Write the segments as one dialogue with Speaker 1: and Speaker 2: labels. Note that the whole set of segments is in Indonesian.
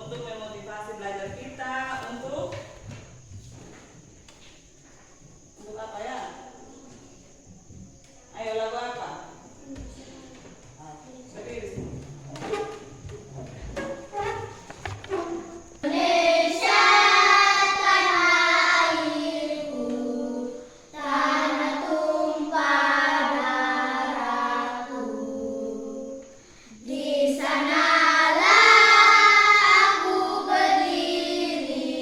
Speaker 1: untuk memotivasi belajar kita untuk apa ya? Ayo lagu apa? Berdiri.
Speaker 2: Indonesia tanah airku, tanah tumpah darahku. Di sanalah aku berdiri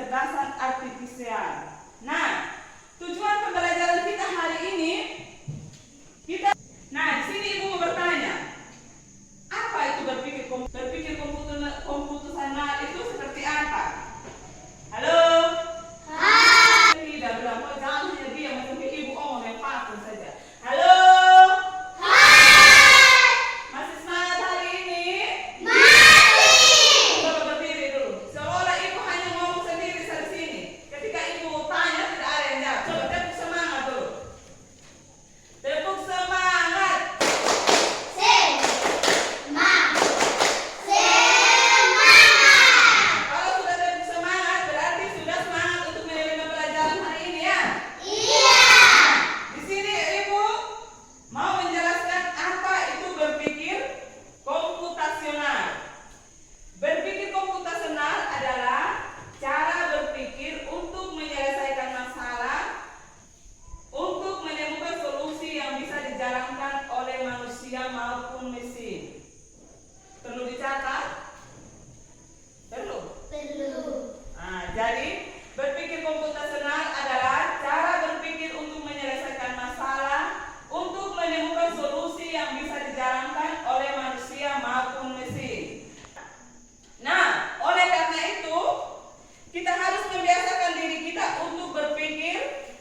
Speaker 1: kecerdasan artifisial. Nah, tujuan pembelajaran kita hari ini Nah, di sini Ibu mau bertanya, apa itu berpikir komputasional itu seperti apa? Halo? Hai. Tidak berapa, jangan hanya diam sampai Ibu ngomong yang pantun saja. Halo? Hai. Masih semangat hari ini? Masih. Coba berdiri dulu. Seolah Ibu hanya ngomong sendiri di sini. Ketika Ibu tanya tidak ada yang jawab. Coba tepuk semangat dulu. Tepuk semangat. Kalau sudah tepuk semangat, berarti sudah semangat untuk menerima pelajaran hari ini ya? Iya. Di sini Ibu mau menjelaskan apa itu berpikir komputasional. Berpikir komputasional adalah cara berpikir untuk menyelesaikan masalah, untuk menemukan solusi yang bisa dijalankan oleh manusia maupun mesin. Perlu dicatat? Perlu. Nah, jadi berpikir komputasional adalah cara berpikir untuk menyelesaikan masalah, untuk menemukan solusi yang bisa dijalankan oleh manusia maupun mesin. Nah, oleh karena itu, kita harus membiasakan diri kita untuk berpikir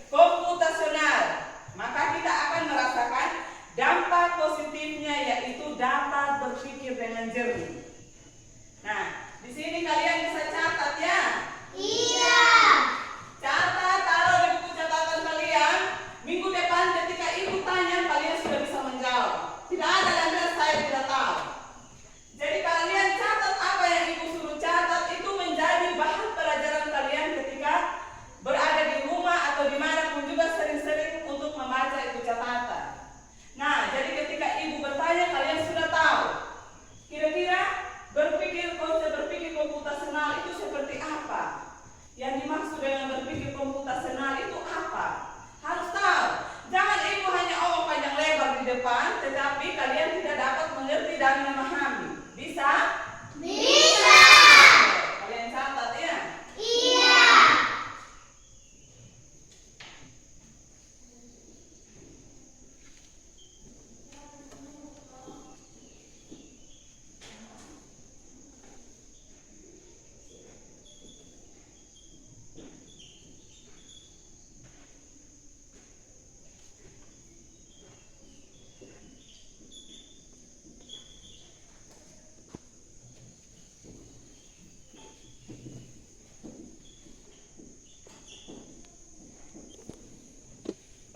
Speaker 1: komputasional. Maka kita akan merasakan dampak positifnya, yaitu dapat berpikir dengan jernih. Nah, di sini kalian bisa catat ya. Iya. Catat, taruh di buku catatan kalian. Minggu depan ketika Ibu tanya, kalian sudah bisa menjawab. Tidak ada yang saya tidak tahu. Jadi kalian catat apa yang Ibu suruh catat, itu menjadi bahan pelajaran kalian ketika berada di rumah atau dimanapun juga sering-sering untuk membaca itu catatan. Nah, jadi ketika Ibu bertanya, kalian sudah tahu. Kira-kira konsep berpikir komputasional itu seperti apa? Yang dimaksud dengan berpikir komputasional itu apa? Harus tahu. Jangan Ibu hanya omong panjang lebar di depan, tetapi kalian tidak dapat mengerti dan memahami. Bisa? Bisa. Kalian catat ya? Iya.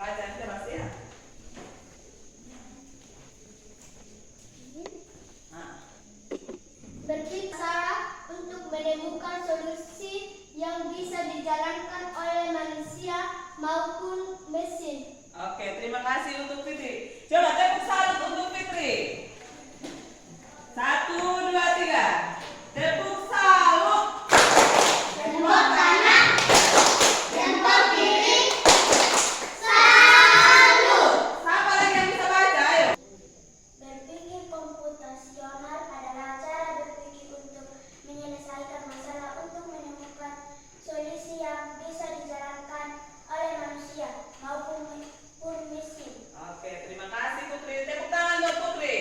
Speaker 1: Bacaan keras ya?
Speaker 2: Berpikir cara untuk menemukan solusi yang bisa dijalankan oleh manusia maupun mesin.
Speaker 1: Oke, terima kasih untuk Fitri. Coba tepuk salut untuk Fitri. 1, 2, 3. Tepuk salut.
Speaker 2: Jempol kanan, jempol kiri, salut.
Speaker 1: Siapa lagi yang bisa baca? Ayo.
Speaker 2: Berpikir komputasional adalah cara berpikir untuk menyelesaikan masalah, untuk menemukan solusi yang bisa dijalankan oleh manusia maupun mesin.
Speaker 1: Oke, terima kasih Putri. Tepuk tangan buat Putri.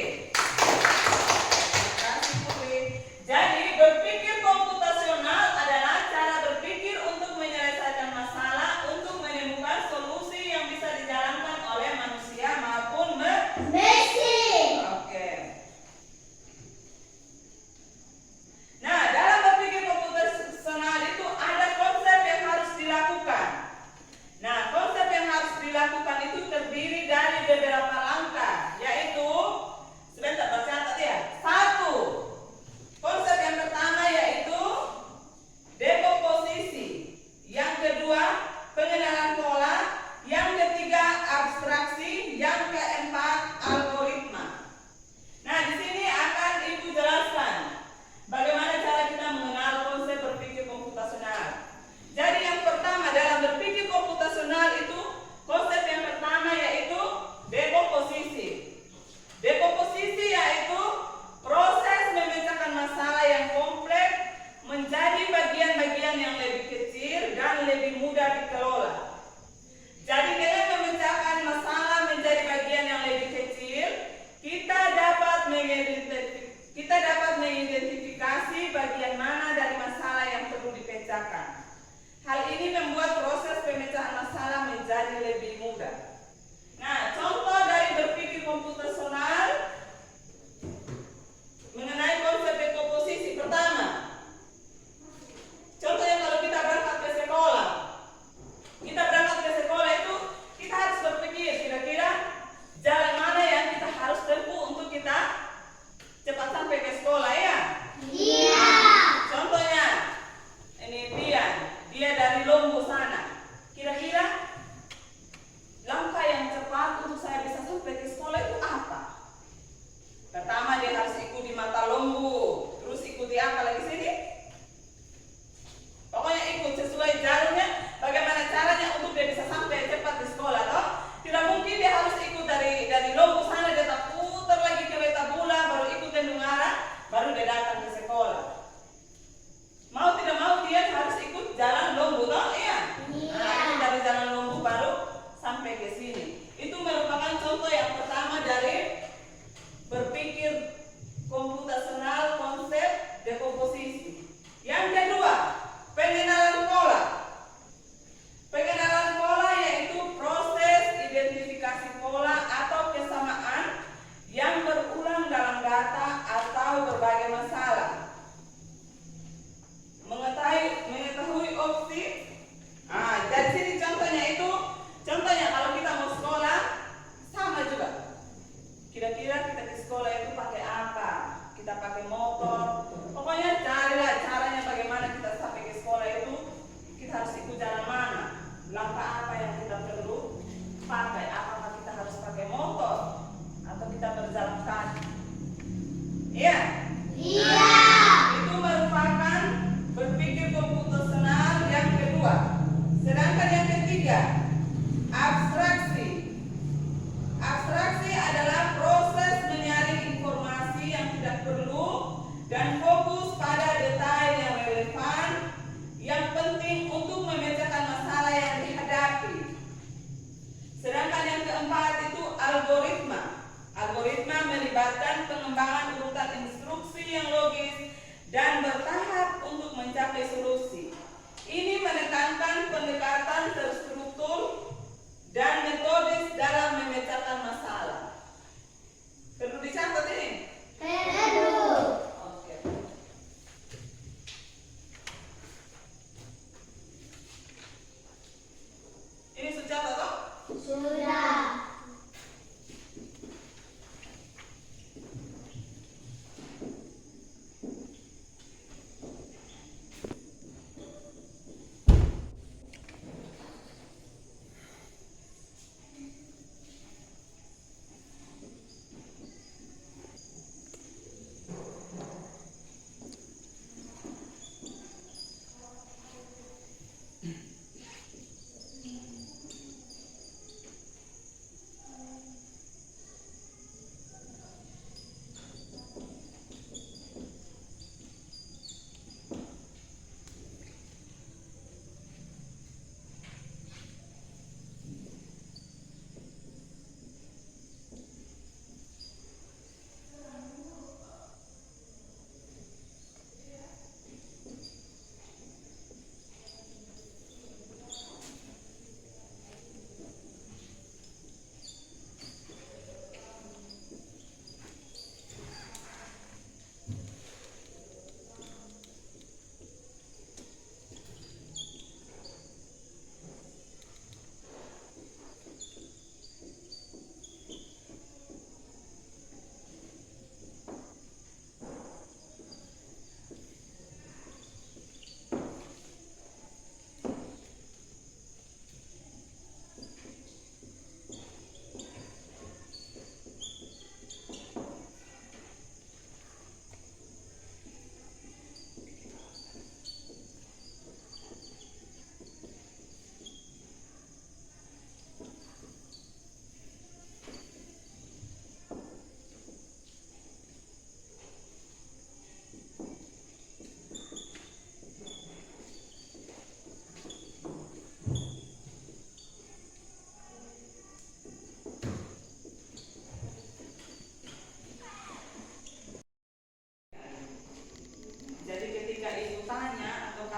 Speaker 1: lebih mudah dikelola. Jadi dengan memecahkan masalah menjadi bagian yang lebih kecil, kita dapat mengidentifikasi bagian mana dari masalah yang perlu dipecahkan. Hal ini membuat proses pemecahan masalah menjadi lebih mudah. Nah, contoh dari berpikir komputasional mengenai konsep dekomposisi. Pertama, contohnya kalau kita berangkat ke sekolah,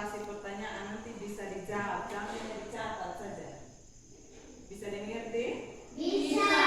Speaker 1: kasih pertanyaan nanti bisa dijawab, jangan hanya dicatat saja. Bisa dimengerti?
Speaker 2: Bisa.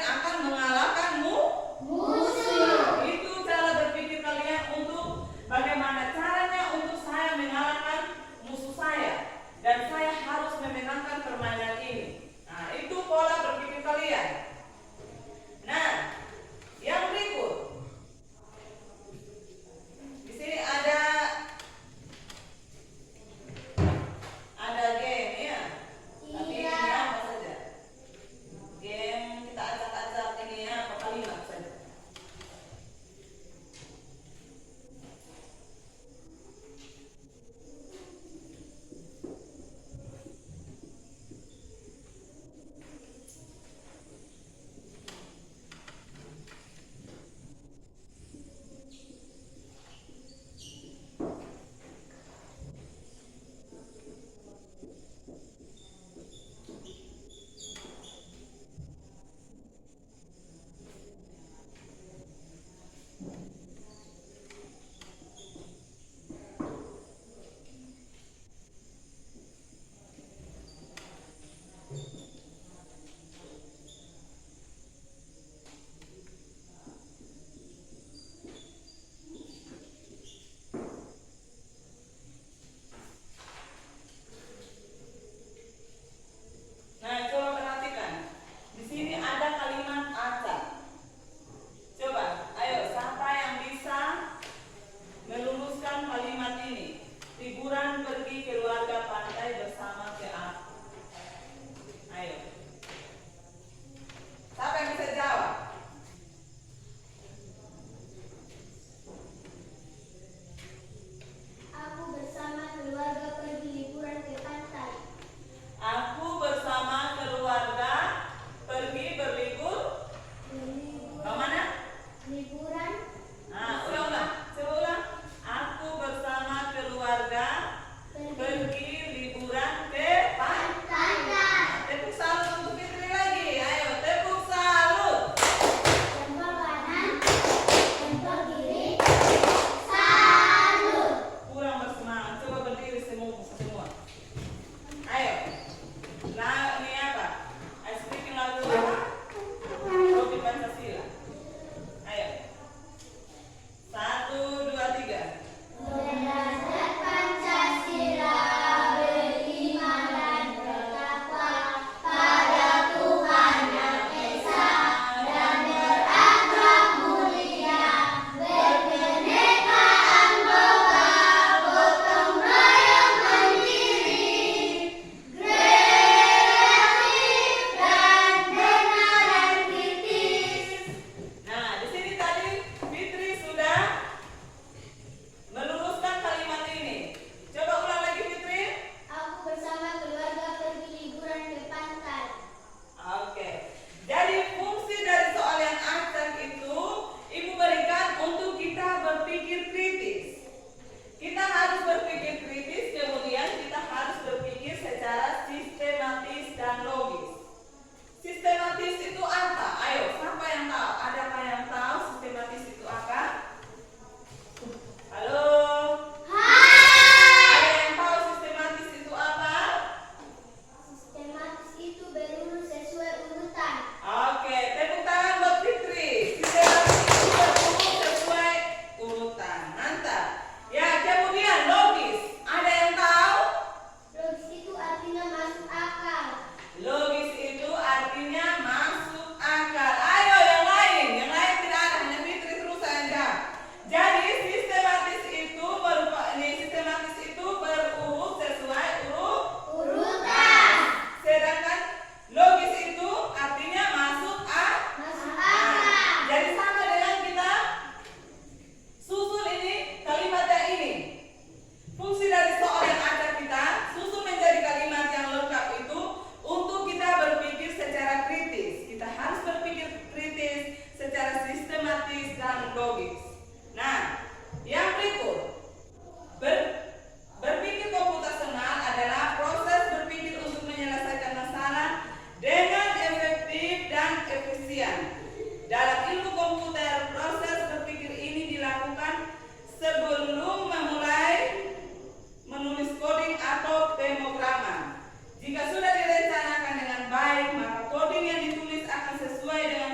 Speaker 1: akan mengalahkanmu. Itu cara berpikir kalian untuk bagaimana caranya untuk saya mengalahkan musuh saya. Dan saya harus memenangkan permainan ini. Nah, itu pola berpikir kalian. Nah, yang berikut. Di sini ada game ya. Tapi ini apa saja? Game kita acak-acak ini ya, apa kalimat saja. Nah, coba perhatikan. Di sini ada kalimat acak. Coba, ayo siapa yang bisa meluruskan kalimat ini? Liburan pergi keluarga pantai bersama ke aku. Ayo. Siapa yang bisa jawab?
Speaker 2: Aku bersama keluarga pergi liburan ke pantai.
Speaker 1: Aku bersama keluarga pergi berlibur. Kemana?
Speaker 2: Liburan.
Speaker 1: Nah, ulang. Coba ulang. Aku bersama keluarga pergi liburan ke pantai. Tepuk salut untuk Fitri lagi. Ayo, tepuk salut.
Speaker 2: Jempol kanan, jempol kiri. Salut.
Speaker 1: Kurang bersemangat. Coba berdiri semua. Ayo. Nah, ini apa? Ice speaking lagu apa? Kopi Pancasila. Ayo. 1, 2, 3.
Speaker 2: Berdasar Pancasila, beriman dan bertakwa pada Tuhan Yang Esa dan berakhlak mulia, berkenekaan global, gotong royong mandiri, kreatif dan benar dan kritis.
Speaker 1: Nah, di sini tadi Fitri sudah meluruskan kalimat ini. Coba ulang lagi Fitri.
Speaker 2: Aku bersama keluarga pergi liburan ke pantai.
Speaker 1: Oke. Jadi fungsi dari soal yang acak itu Ibu berikan untuk kita berpikir kritis. Kita harus berpikir kritis, kemudian kita harus berpikir secara sistematis dan logis. Sistematis itu apa? Ayo, siapa yang tahu? Adakah yang tahu sistematis itu apa? Halo? Ada yang tahu sistematis itu apa?
Speaker 2: Sistematis itu berurut sesuai urutan.
Speaker 1: Oke, tepuk tangan buat Fitri. Sistematis itu berurut sesuai urutan. Mantap. Ya, kemudian logis. Ada yang tahu?
Speaker 2: Logis itu artinya masuk akal.
Speaker 1: Logis itu artinya masuk akal. Ayo yang lain tidak ada, hanya Fitri terus saja. Jadi sistematis itu berurut sesuai
Speaker 2: Urutan.
Speaker 1: sedangkan logis itu artinya masuk akal.
Speaker 2: Masuk akal.
Speaker 1: Jadi sama dengan kita susun ini kalimatnya ini. Fungsi dari soal yang ada kita susun menjadi kalimat yang lengkap itu untuk kita berpikir secara kritis. Kita harus berpikir kritis secara sistematis dan logis. Nah, yang berikut berpikir komputasional adalah proses berpikir untuk menyelesaikan masalah dengan efektif dan efisien. Dalam ilmu komputer, proses berpikir ini dilakukan sebelum memulai menulis coding atau pemrograman. Jika sudah direncanakan dengan baik, maka coding yang ditulis akan sesuai dengan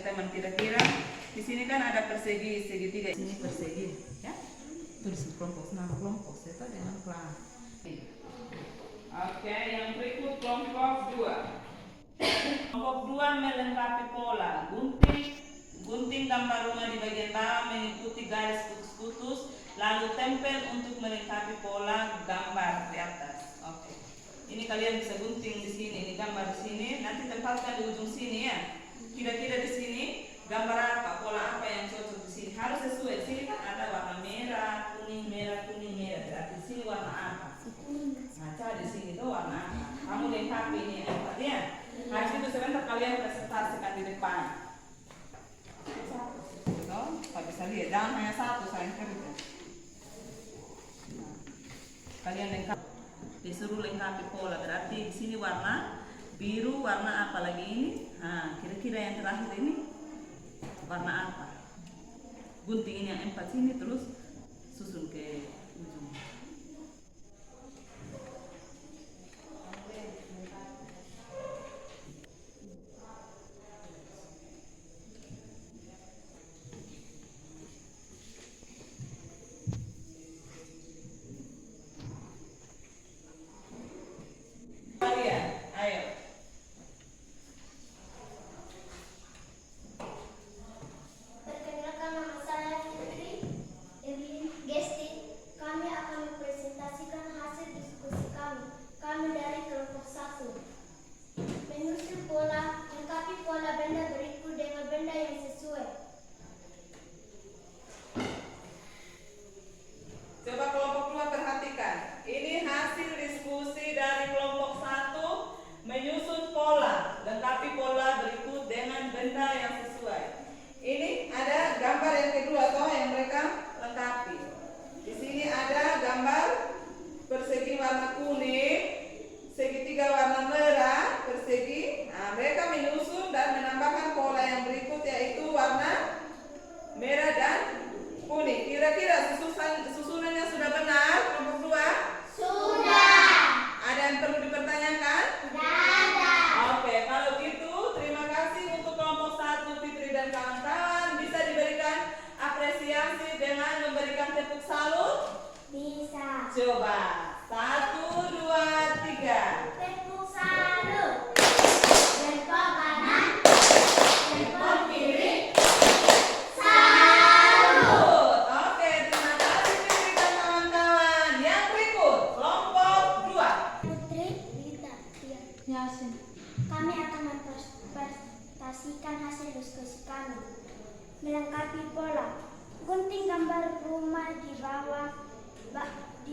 Speaker 1: teman kira-kira di sini kan ada persegi segitiga, ini persegi ya. Tulis kelompok nama kelompok itu dengan kelas. Oke, yang berikut kelompok 2. Kelompok 2 melengkapi pola gunting gambar rumah di bagian bawah mengikuti garis putus-putus, lalu tempel untuk melengkapi pola gambar di atas. Oke. Ini kalian bisa gunting di sini, ini gambar di sini, nanti tempatkan di ujung sini ya. Kira-kira di sini gambar apa, pola apa yang cocok di sini? Harus sesuai. Sini kan ada warna merah, kuning, merah, kuning, merah. Berarti di sini warna apa? Nah, di sini tuh warna apa? Kamu lengkapi ini empat ya. Habis itu sebentar kalian presentasikan di depan. Kau bisa lihat, jangan hanya satu sayang kerja. Kalian lengkap, disuruh lengkapi pola. Berarti di sini warna biru, warna apa lagi ini? Nah, kira-kira yang terakhir ini warna apa? Gunting ini yang empat sini terus susun ke ujung.
Speaker 2: Perkenalkan, nama saya Fitri Evelyn Gesti. Kami akan mempresentasikan hasil diskusi kami. Kami dari kelompok 1. Menyusun pola, lengkapi pola benda berikut dengan benda yang sesuai.
Speaker 1: Coba kelompok 2 perhatikan. Ini hasil diskusi dari kelompok 1 menyusun pola. Lengkapi pola berikut dengan benda yang sesuai. Ini ada gambar yang kedua toh yang mereka lengkapi. Di sini ada gambar persegi warna kuning, segitiga warna merah, persegi. Nah, mereka menyusun dan menambahkan pola yang berikut yaitu warna merah dan kuning. Kira-kira susunannya sudah benar kelompok 2?
Speaker 2: Sudah.
Speaker 1: Ada yang perlu dipertanyakan?
Speaker 2: Ada.
Speaker 1: Oke, kalau gitu terima kasih untuk kelompok 1 Fitri dan kawan-kawan. Bisa diberikan apresiasi dengan memberikan tepuk salut?
Speaker 2: Bisa.
Speaker 1: Coba 1, 2, 3.
Speaker 2: Tepuk salut. Jempol kanan, jempol kiri. Salut.
Speaker 1: Oke, terima kasih Fitri dan kawan-kawan. Yang berikut kelompok 2.
Speaker 2: Putri Rita Yasin. Kami akan mempresentasikan hasil diskusi kami. Melengkapi pola. Gunting gambar rumah di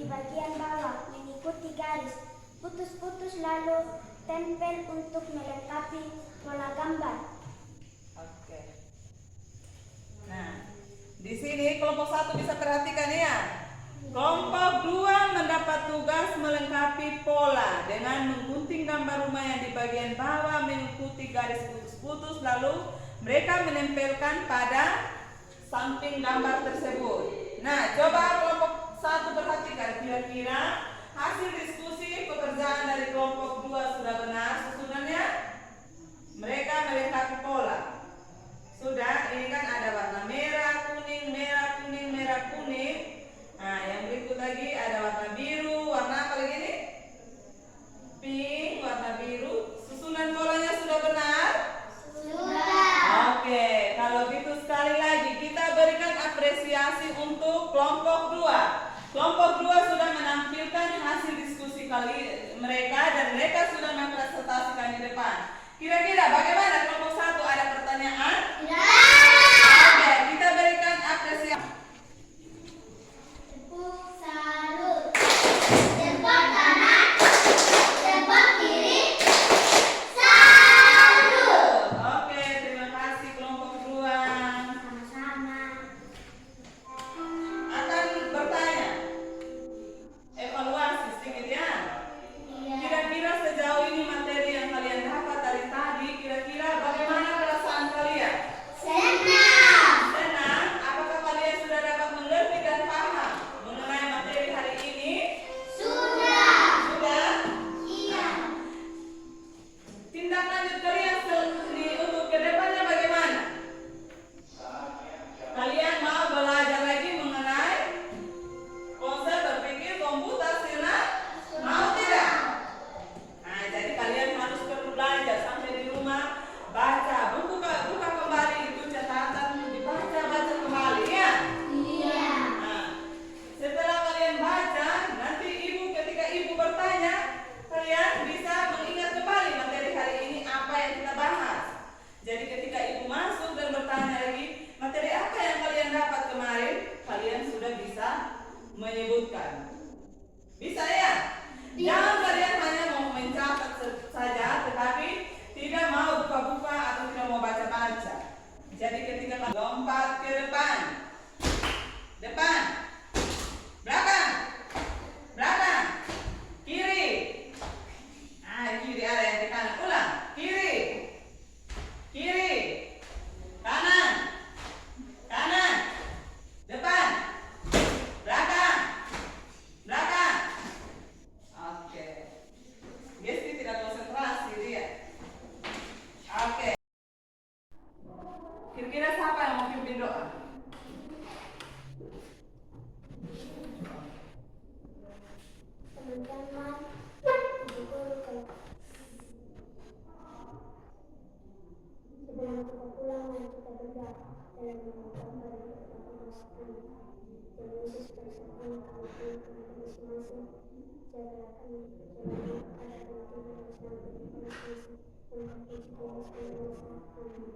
Speaker 2: bagian bawah mengikuti garis putus-putus lalu tempel untuk melengkapi pola gambar.
Speaker 1: Oke. Nah, di sini kelompok 1 bisa perhatikan ya. Kelompok 2 mendapat tugas melengkapi pola dengan menggunting gambar rumah yang di bagian bawah mengikuti garis putus-putus lalu mereka menempelkan pada samping gambar tersebut. Nah, coba kelompok 1 perhatikan kira-kira hasil diskusi pekerjaan dari kelompok 2 sudah benar susunannya? Mereka melengkapi pola. Sudah, ini kan ada warna merah, kuning, merah, kuning, merah, kuning. Nah, yang berikut lagi ada warna biru, warna apa lagi nih? Pink, warna biru. Susunan polanya sudah benar?
Speaker 2: Sudah.
Speaker 1: Oke, kalau gitu sekali lagi kita berikan apresiasi untuk kelompok 2. Kelompok 2 sudah menampilkan hasil diskusi kali mereka dan mereka sudah mempresentasikan di depan. Kira-kira bagaimana kelompok 1? Ada pertanyaan? Oke, kita berikan apresiasi.
Speaker 2: Tepuk salut. Jempol kanan, jempol kiri. Salut.
Speaker 1: Oke, terima kasih kelompok 2.
Speaker 2: Sama-sama.
Speaker 1: Akan bertanya, evaluasi sedikit ya.
Speaker 2: Iya.
Speaker 1: Kira-kira sejauh ini materi yang kalian dapat dari tadi, kira-kira Kalian mau belajar lagi mengenai konsep berpikir komputasional? Mau tidak? Nah, jadi kalian harus perlu belajar sampai di rumah, baca, buka kembali itu catatan, dibaca kembali ya.
Speaker 2: Iya.
Speaker 1: Nah, setelah kalian baca, nanti ketika ibu bertanya, kalian bisa mengingat kembali materi hari ini apa yang kita bahas. Jadi ketika ibu masuk dan bertanya lagi, materi apa yang kalian dapat kemarin, kalian sudah bisa menyebutkan. Bisa ya? Jangan kalian hanya mau mencatat saja, tetapi tidak mau buka-buka atau tidak mau baca-baca. Jadi ketika kalian lompat ke depan, belakang, kiri. Nah, kiri ada yang di kanan. Ulang, kiri, kanan, depan, belakang. Oke. Gesti tidak konsentrasi dia. Oke. Kira-kira siapa yang mau pimpin doa?
Speaker 2: Teman-teman, ibu guru kalau sebelum kita pulang mari kita berdoa dalam nama Bapa dan Putra dan Roh Kudus. Amin. Tuhan Yesus bersama kami masing-masing. Jagalah kami di perjalanan agar kami tiba dan sampai di masing-masing. Dan kami juga Amin. Amin.